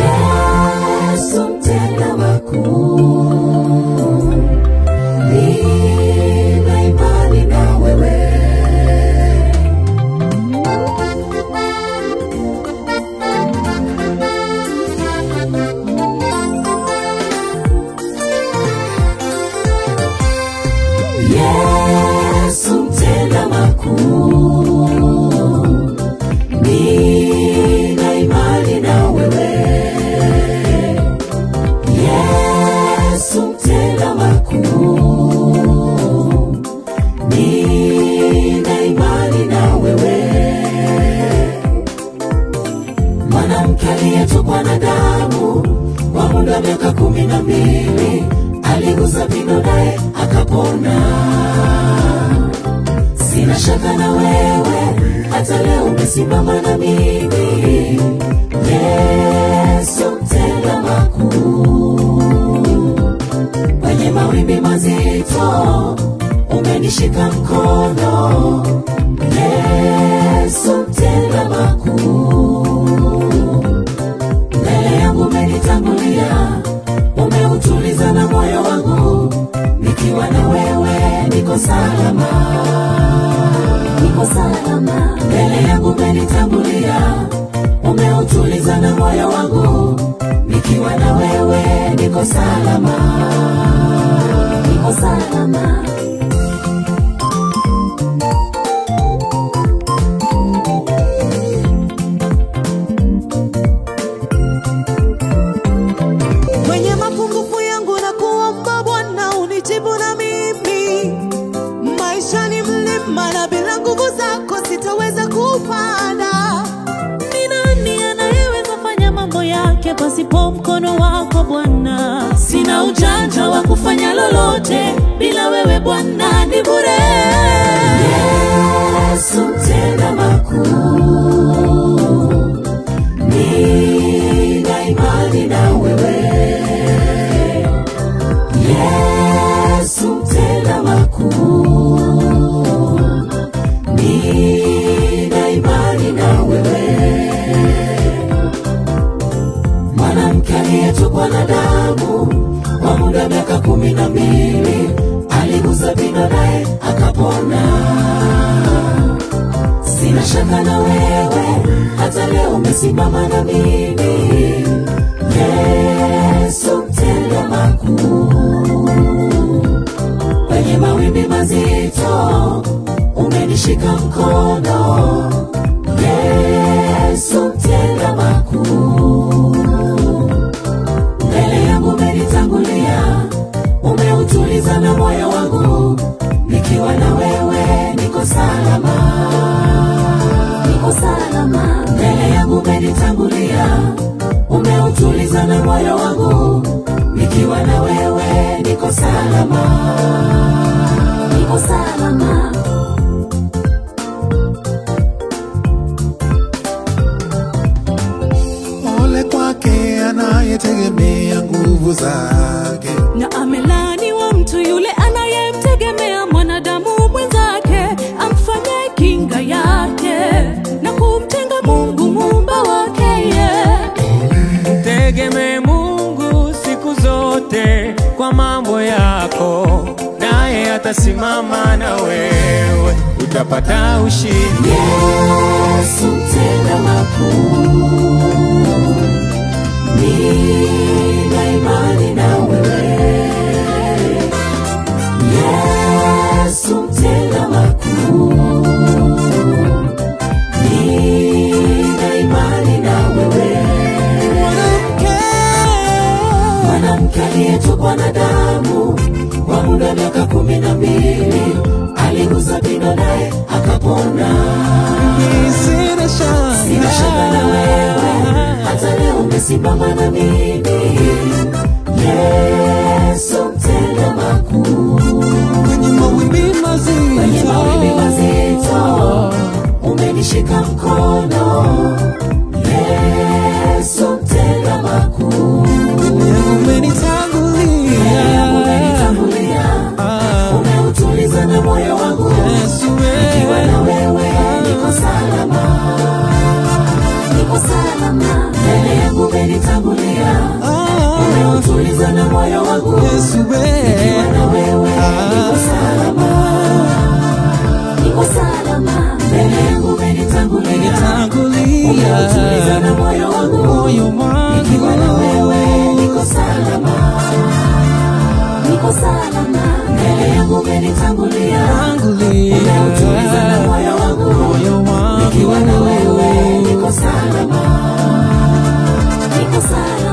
Yesu mtenda makuu, nina imani na wewe. Yesu mtenda makuu, nina imani na wewe. Yesu mtenda makuu, nina imani na wewe. Mwanamke aliyetokwa na damu kwa muda wa miaka 12 aligusa pindo naye akapona. Sina shaka na wewe, hata leo umesimama na mimi. Yesu mtenda makuu, kwenye mawimbi mazito umenishika mkono. Yesu mtenda makuu, mbele yangu umenitangulia, umeutuliza na moyo wangu. Nikiwa na wewe niko salama, niko salama. Mbele yangu umenitangulia, umeutuliza na moyo wangu. Nikiwa na wewe niko salama, niko salama. Kwenye mapungufu yangu na kuomba Bwana unijibu na mimi. Maisha ni mlima na bila nguvu zako sitaweza kupanda. Ni nani anayeweza fanya mambo yake pasipo mkono wako Bwana? Sina ujanja wa kufanya lolote, bila wewe Bwana ni bure. Yesu mtenda makuu, nina imani na wewe. Yesu mtenda makuu, nina imani na wewe. Mwanamke aliyetokwa na damu kwa muda wa miaka 12 aligusa pindo naye akapona. Sina shaka na wewe, hata leo umesimama na mimi. Yesu mtenda makuu, kwenye mawimbi mazito umenishika mkono. Yesu mtenda makuu, mbele yangu umenitangulia, umeutuliza na moyo wangu. Nikiwa na wewe niko salama, niko salama. Mbele yangu umenitangulia, umeutuliza na moyo wangu. Nikiwa na wewe niko salama, niko salama. Ole kwake anayetegemea nguvu zake, Na amelaniwa mtu yule anayemtegemea mwanadamu mwenzake, amfanye kinga yake na kumtenga Mungu muumba wake. Tegemee Mungu siku zote kwa mambo yako, naye atasimama na wewe, utapata ushindi. Yesu mtenda makuu, nina imani na wewe. Yesu mtenda makuu, nina imani na wewe. Mwanamke aliyetokwa na damu kwa muda wa miaka 12 aligusa pindo naye akapona. Sina shaka na wewe, hata leo umesimama na mimi. Yesu mtenda makuu, kwenye mawimbi mazito umenishika mkono. Yesu mtenda makuu, umenitangulia, umeutuliza na moyo wangu. Nikiwa na wewe niko wangu. Yesu Nikiwa na wewe niko salama, niko salama. Mbele yangu umenitangulia, umeutuliza na moyo wangu. Nikiwa na wewe niko salama, niko salama. Mbele yangu umenitangulia, umeutuliza na moyo wangu. Nikiwa na wewe niko salama, niko salama.